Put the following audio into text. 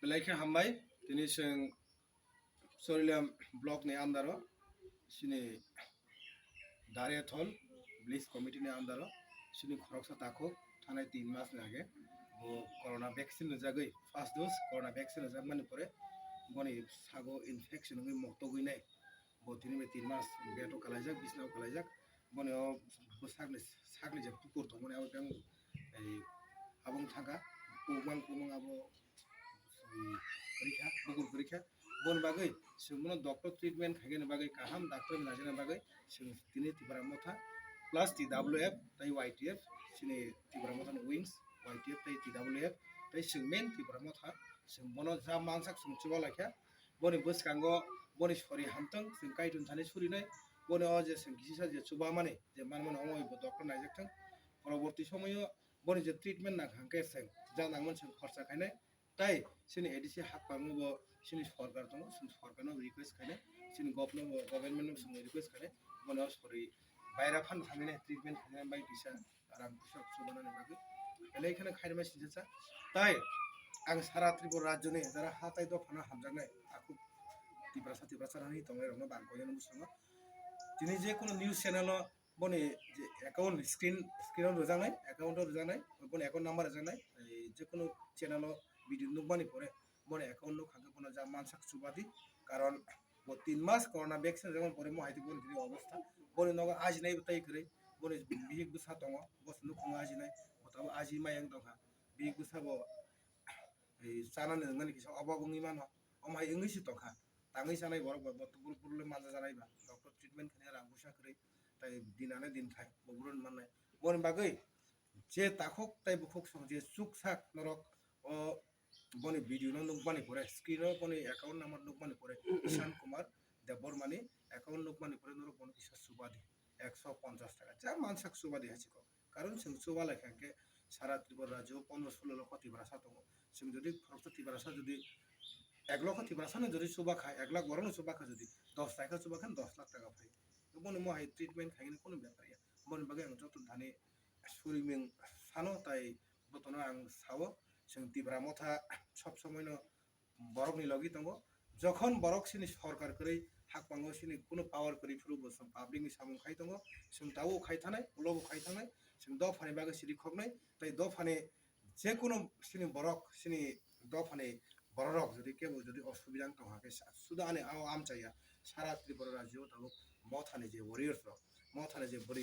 Belai hambai tini sing Sorilam block ni andaro sini Daria Thol Bliss committee ni andaro sini khoroksa tako thanai 3 mas lage bo corona vaccine no jagai first dose corona vaccine no jagmani pore boni sago infection ngi mokto gui nai bo tini me 3 mas beto kalajak bisnao kalajak boni o sakni je pukur to boni abo bang ei abong thanga umang abo परीक्षा बुकुल परीक्षा bone बागै सुमनो doctor treatment खागे न बागै काहाम doctor नाजन बागै सुम तिने तिबरा मथा plus TWF तै YTF सिने तिबरा मथा विंग्स YTF तै TWF तै सुमेन तिबरा मथा सुम बनो जा मानसाक सुम चुबा लाख्या बनि बसकांगो बनि सरि हामतों सुम काइटुन थाने सुरि नै बनि अजे सुम किसिसा जे चुबा माने जे मानमन अमय डॉक्टर नाजकथों পরবর্তী সময়ও বনি যে ট্রিটমেন্ট না খাঙ্কে সেং যা নামন সুম খরচা খাইনে তাই सिनी एडिसि हापांगो बो सिनी सरकार दङ सिनी सरकारनो रिक्वेस्ट खाने सिनी गभर्नमेन्ट नो सिनी रिक्वेस्ट खाने बनो सरि बायरा फान थांने ट्रिटमेन्ट खाने बाय दिसा रां पुसा सुबनाने बागै एलै खाने खाइमा सिनसा ताइ आं सारा त्रिपुरा राज्यनि जारा हाताय दफाना हामजानाय आखु तिब्रासा रानि दंनाय रंनो बांगयनो बुसङो दिनै जे कोनो निउज चेनेल बनि जे एकाउन्ट स्क्रिनाव रजानाय एकाउन्टाव रजानाय बनि एकाउन्ट नाम्बार रजानाय जे कोनो चेनेल भिडिअ नुबानि परे बनि एकाउन्ट खागे बना जा मानसाक सुबादि कारण वो 3 मास कोरोना वैक्सीन जमन परे म हाइति बनि दिनि अवस्था बनि नगा आजि नाय बताइ करे बनि बिहिक बुसा दङ बस नुखुङ आजि नाय बताबो आजि मायang दंहा बिहिक बुसा बो सानाने ngani kisa obabungi mano omai english tokha tangai sanai borok botbul purle maja janai ba doctor treatment khane rang busa kre tai dinane din khai boburon manai bon bagai je takhok tai bukhok song je suk sak norok o boni video no nukbani pore screen o boni account number nukbani pore Ishan Kumar Debormani account nukbani pore norok boni kisa subadi 150 টাকা যা মানসাক সুবাদি আছে কারণ जों सुबा लायखांके सारा त्रिपुरा राज्य 15-16 লক্ষ তিব্রাসা दङ जों যদি খরচ তিব্রাসা যদি 1 লক্ষ তিব্রাসা না যদি সুবা খায় 1 লাখ বড় সুবা খা যদি 10 টাকা সুবা খান 10 লাখ টাকা পাই তো বনে মহাই ট্রিটমেন্ট খাইনে কোনো ব্যাপার ইয়া বনে বাগে आं যত ধানে সুরিমিং সানো তাই বতনো आं সাवो जों तिब्रा मथा सब समयनो बरकनि लगि दङ যখন বরক सिनि सरकार करै हाकबांगो सिनि कोनो पावर करि फुरुबो सम पाब्लिकनि सामुं खाइ दङ जों दाउ खाइ थानाय उलबो खाइ थानाय जों द फाने बागे सिरि खगनाय ताइ द फाने जे कोनो सिनि बरक सिनि द फाने बरक যদি কেবল যদি অসুবিধা দङাকে সুদানে আম চাইয়া সারা ত্রিপুরা রাজ্য দাবো মথানে যে ওয়ারিয়র্স মথানে যে বরি